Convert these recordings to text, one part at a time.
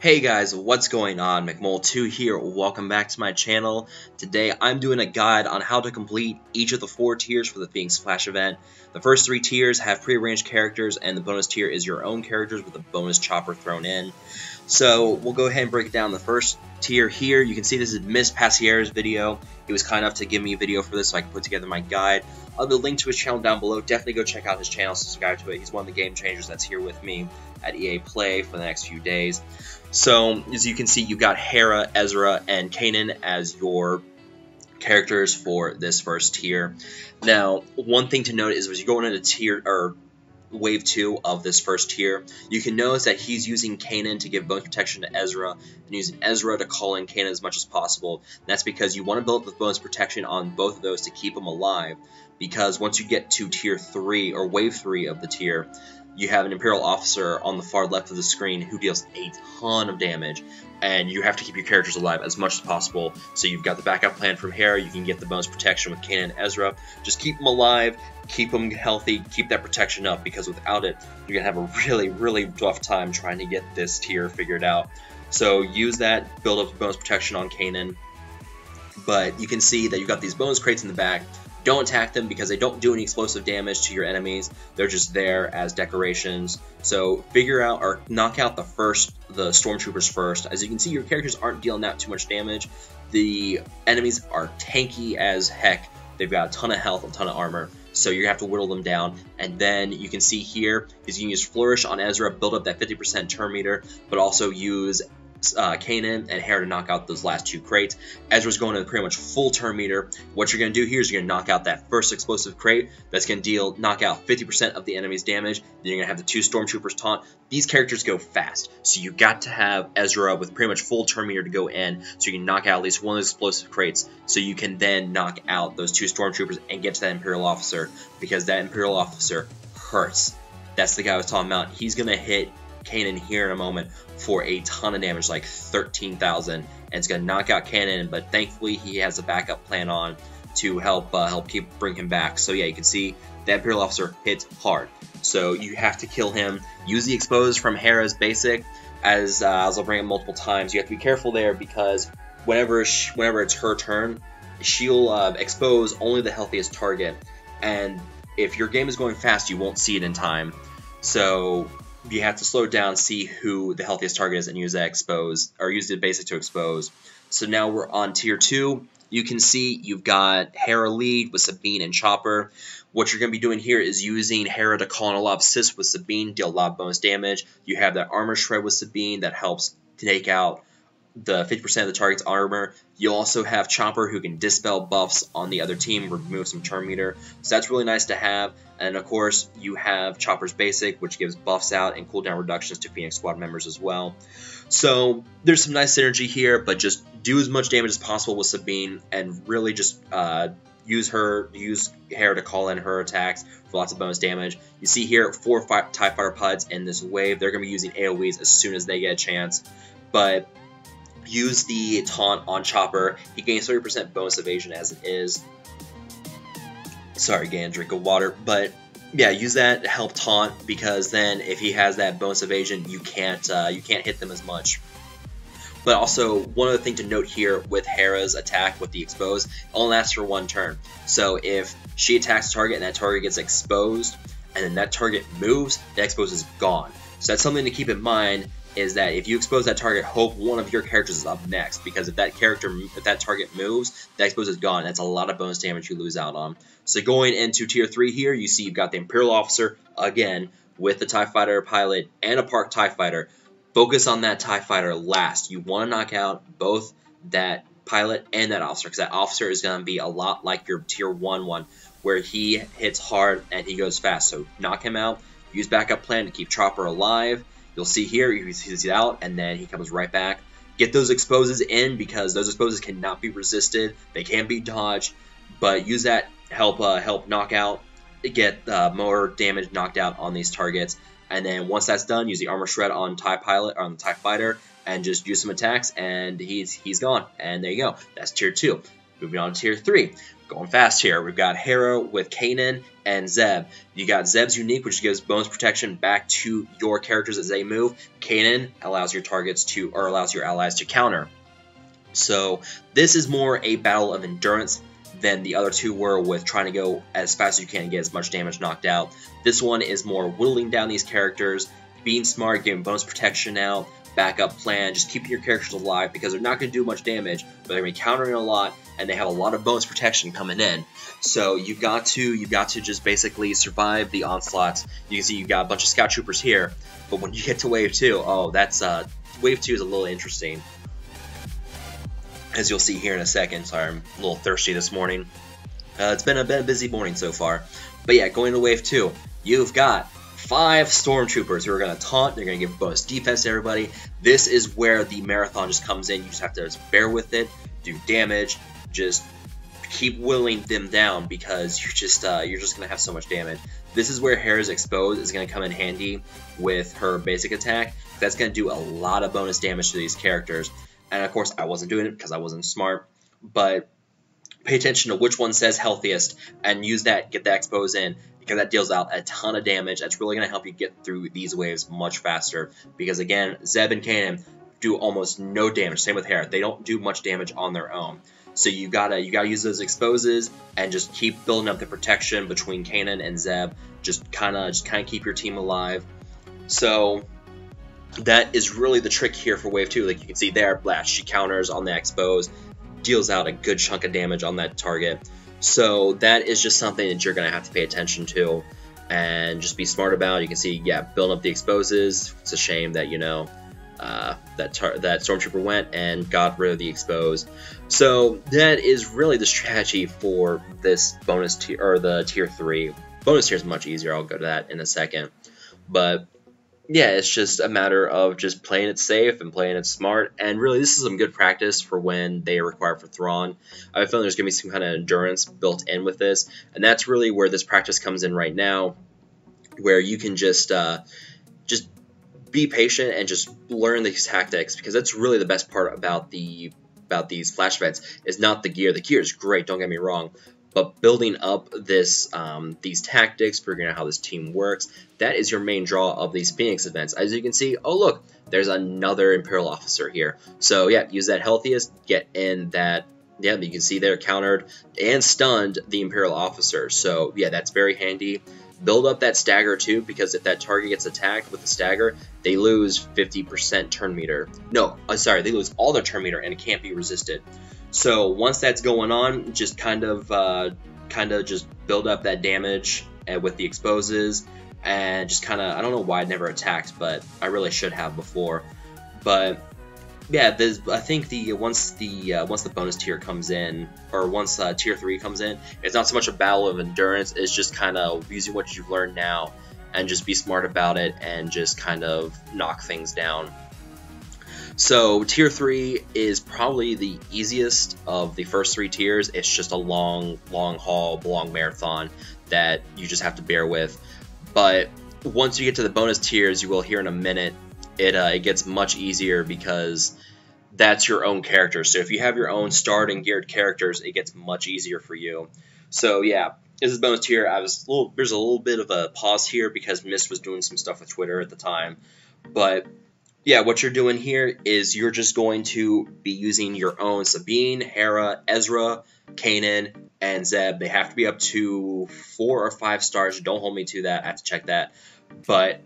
Hey guys, what's going on? McMole2 here. Welcome back to my channel. Today I'm doing a guide on how to complete each of the 4 tiers for the Phoenix Splash event. The first 3 tiers have pre-arranged characters, and the bonus tier is your own characters with a bonus chopper thrown in. So we'll go ahead and break it down. The first tier here, you can see this is Miss Passier's video. He was kind enough to give me a video for this so I can put together my guide. I'll have a link to his channel down below. Definitely go check out his channel, subscribe to it. He's one of the game changers that's here with me at EA Play for the next few days. So, as you can see, you've got Hera, Ezra, and Kanan as your characters for this first tier. Now, one thing to note is as you go into tier or wave 2 of this first tier, you can notice that he's using Kanan to give bonus protection to Ezra, and using Ezra to call in Kanan as much as possible. And that's because you want to build up the bonus protection on both of those to keep them alive, because once you get to tier 3 or wave 3 of the tier, you have an Imperial officer on the far left of the screen who deals a ton of damage, and you have to keep your characters alive as much as possible. So you've got the backup plan from Hera, you can get the bonus protection with Kanan and Ezra. Just keep them alive, keep them healthy, keep that protection up, because without it, you're going to have a really tough time trying to get this tier figured out. So use that, build up the bonus protection on Kanan, but you can see that you've got these bonus crates in the back. Don't attack them because they don't do any explosive damage to your enemies. They're just there as decorations. So figure out or knock out the stormtroopers first. As you can see, your characters aren't dealing that too much damage. The enemies are tanky as heck. They've got a ton of health, a ton of armor. So you're going to have to whittle them down. And then you can see here, is you can use Flourish on Ezra, build up that 50% turn meter, but also use Kanan and Hera to knock out those last 2 crates. Ezra's going to pretty much full turn meter. What you're going to do here is you're going to knock out that first explosive crate. That's going to knock out 50% of the enemy's damage. Then you're going to have the 2 stormtroopers taunt. These characters go fast, so you got to have Ezra with pretty much full turn meter to go in, so you can knock out at least one of those explosive crates, so you can then knock out those 2 stormtroopers and get to that Imperial officer, because that Imperial officer hurts. That's the guy I was talking about. He's going to hit Kanan here in a moment for a ton of damage, like 13,000, and it's going to knock out Kanan, but thankfully he has a backup plan on to help bring him back. So yeah, you can see that Imperial officer hits hard, so you have to kill him. Use the expose from Hera's basic, as I'll bring it multiple times. You have to be careful there, because whenever it's her turn, she'll expose only the healthiest target, and if your game is going fast, you won't see it in time. So you have to slow down, see who the healthiest target is, and use that expose, or use the basic to expose. So now we're on tier 2. You can see you've got Hera lead with Sabine and Chopper. What you're going to be doing here is using Hera to call in a lot of assists with Sabine, deal a lot of bonus damage. You have that armor shred with Sabine that helps take out the 50% of the target's armor. You'll also have Chopper, who can dispel buffs on the other team, remove some turn meter. So that's really nice to have. And of course, you have Chopper's basic, which gives buffs out and cooldown reductions to Phoenix Squad members as well. So there's some nice synergy here, but just do as much damage as possible with Sabine, and really just use Hera to call in her attacks for lots of bonus damage. You see here 4 TIE Fighter pods in this wave. They're going to be using AoEs as soon as they get a chance, but use the taunt on Chopper. He gains 30% bonus evasion as it is. Sorry, getting a drink of water. But yeah, use that to help taunt, because then if he has that bonus evasion, you can't hit them as much. But also, one other thing to note here with Hera's attack with the expose, it only lasts for 1 turn. So if she attacks a target and that target gets exposed, and then that target moves, the expose is gone. So that's something to keep in mind, is that if you expose that target, hope one of your characters is up next, because if that target moves, the expose is gone. That's a lot of bonus damage you lose out on. So going into tier 3 here, you see you've got the Imperial officer again with the TIE Fighter pilot and a parked TIE Fighter. Focus on that TIE Fighter last. You want to knock out both that pilot and that officer, because that officer is going to be a lot like your tier 1 one, where he hits hard and he goes fast. So knock him out. Use backup plan to keep Chopper alive. You'll see here, he's out, and then he comes right back. Get those exposes in, because those exposes cannot be resisted. They can be dodged, but use that help knock out, get more damage knocked out on these targets. And then once that's done, use the armor shred on TIE Pilot or on the TIE Fighter, and just use some attacks, and he's gone. And there you go. That's tier 2. Moving on to tier 3. Going fast here. We've got Hera with Kanan and Zeb. You got Zeb's unique, which gives bonus protection back to your characters as they move. Kanan allows your targets to, or allows your allies to counter. So this is more a battle of endurance than the other two were, with trying to go as fast as you can and get as much damage knocked out. This one is more whittling down these characters, being smart, giving bonus protection out, backup plan, just keeping your characters alive, because they're not going to do much damage, but they're going to be countering a lot, and they have a lot of bonus protection coming in. So you've got to just basically survive the onslaughts. You can see you've got a bunch of scout troopers here, but when you get to wave 2, oh, that's wave 2 is a little interesting, as you'll see here in a second. Sorry, I'm a little thirsty this morning. It's been a busy morning so far. But yeah, going to wave 2, you've got 5 stormtroopers who are going to taunt. They're going to give bonus defense to everybody. This is where the marathon just comes in. You just have to bear with it, do damage, just keep whittling them down, because you're just going to have so much damage. This is where Hera's Expose is going to come in handy with her basic attack. That's going to do a lot of bonus damage to these characters. And of course, I wasn't doing it because I wasn't smart, but pay attention to which one says healthiest and use that, get that Expose in, because that deals out a ton of damage. That's really going to help you get through these waves much faster, because again, Zeb and Kanan do almost no damage. Same with Hera. They don't do much damage on their own. So you gotta use those exposes and just keep building up the protection between Kanan and Zeb. Just kind of keep your team alive. So that is really the trick here for wave 2. Like you can see there, blast, she counters on the expose, deals out a good chunk of damage on that target. So that is just something that you're gonna have to pay attention to and just be smart about. You can see, yeah, building up the exposes. It's a shame that, you know, that stormtrooper went and got rid of the expose. So that is really the strategy for this bonus tier, or the tier 3. Bonus tier is much easier. I'll go to that in a second. But yeah, it's just a matter of just playing it safe and playing it smart. And really, this is some good practice for when they are required for Thrawn. I have a feeling there's going to be some kind of endurance built in with this. And that's really where this practice comes in right now, where you can just be patient and just learn these tactics, because that's really the best part about these flash events, is not the gear. The gear is great, don't get me wrong, but building up this these tactics, figuring out how this team works, that is your main draw of these Phoenix events. As you can see, oh look, there's another Imperial officer here. So yeah, use that healthiest, get in that. Yeah, you can see they're countered and stunned the Imperial officer. So yeah, that's very handy. Build up that stagger too, because if that target gets attacked with the stagger, they lose 50% turn meter. No, sorry, they lose all their turn meter and it can't be resisted. So once that's going on, just kind of just build up that damage with the exposes, and just kind of, I don't know why I never attacked, but I really should have before. But yeah, I think once the bonus tier comes in, or once tier 3 comes in, it's not so much a battle of endurance. It's just kind of using what you've learned now and just be smart about it and just kind of knock things down. So tier 3 is probably the easiest of the first 3 tiers. It's just a long haul, long marathon that you just have to bear with. But once you get to the bonus tiers, you will hear in a minute, it gets much easier, because that's your own character. So if you have your own starred and geared characters, it gets much easier for you. So yeah, this is bonus tier. There's a little bit of a pause here because Mist was doing some stuff with Twitter at the time. But yeah, what you're doing here is you're just going to be using your own Sabine, Hera, Ezra, Kanan, and Zeb. They have to be up to 4 or 5 stars. Don't hold me to that. I have to check that. But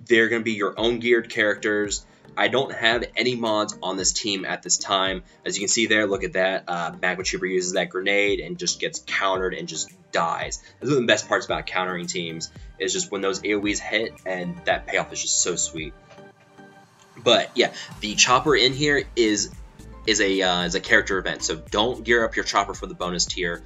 they're going to be your own geared characters. I don't have any mods on this team at this time. As you can see there, look at that. Magma Trooper uses that grenade and just gets countered and just dies. That's one of the best parts about countering teams, is just when those AoEs hit, and that payoff is just so sweet. But yeah, the chopper in here is a character event, so don't gear up your chopper for the bonus tier.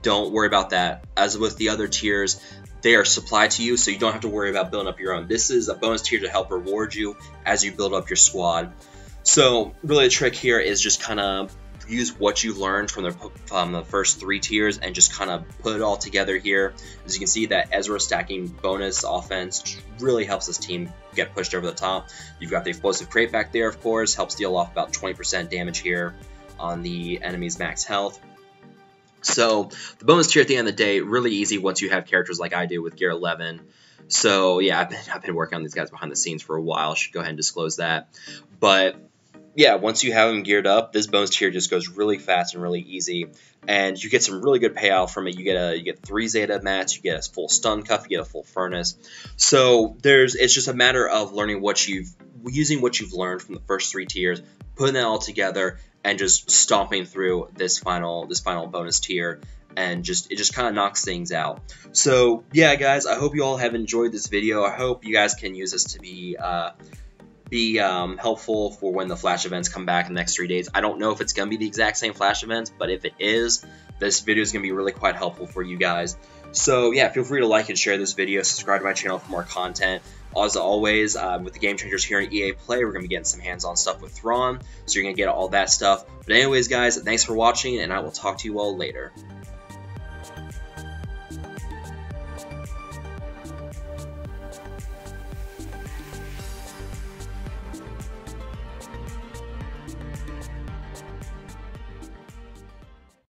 Don't worry about that. As with the other tiers, they are supplied to you, so you don't have to worry about building up your own. This is a bonus tier to help reward you as you build up your squad. So really the trick here is just kind of use what you learned from the first 3 tiers and just kind of put it all together here. As you can see, that Ezra stacking bonus offense really helps this team get pushed over the top. You've got the explosive crate back there, of course, helps deal off about 20% damage here on the enemy's max health. So the bonus tier at the end of the day, really easy once you have characters like I do with Gear 11. So yeah, I've been working on these guys behind the scenes for a while. I should go ahead and disclose that. But yeah, once you have them geared up, this bonus tier just goes really fast and really easy, and you get some really good payout from it. You get 3 Zeta mats, you get a full stun cuff, you get a full furnace. So it's just a matter of learning using what you've learned from the first 3 tiers, putting that all together, and just stomping through this final bonus tier. And it just kind of knocks things out. So yeah, guys, I hope you all have enjoyed this video. I hope you guys can use this to be helpful for when the flash events come back in the next 3 days. I don't know if it's going to be the exact same flash events, but if it is, this video is going to be really quite helpful for you guys. So yeah, feel free to like and share this video, subscribe to my channel for more content. As always, with the Game Changers here in EA Play, we're going to be getting some hands-on stuff with Thrawn, so you're going to get all that stuff. But anyways, guys, thanks for watching, and I will talk to you all later.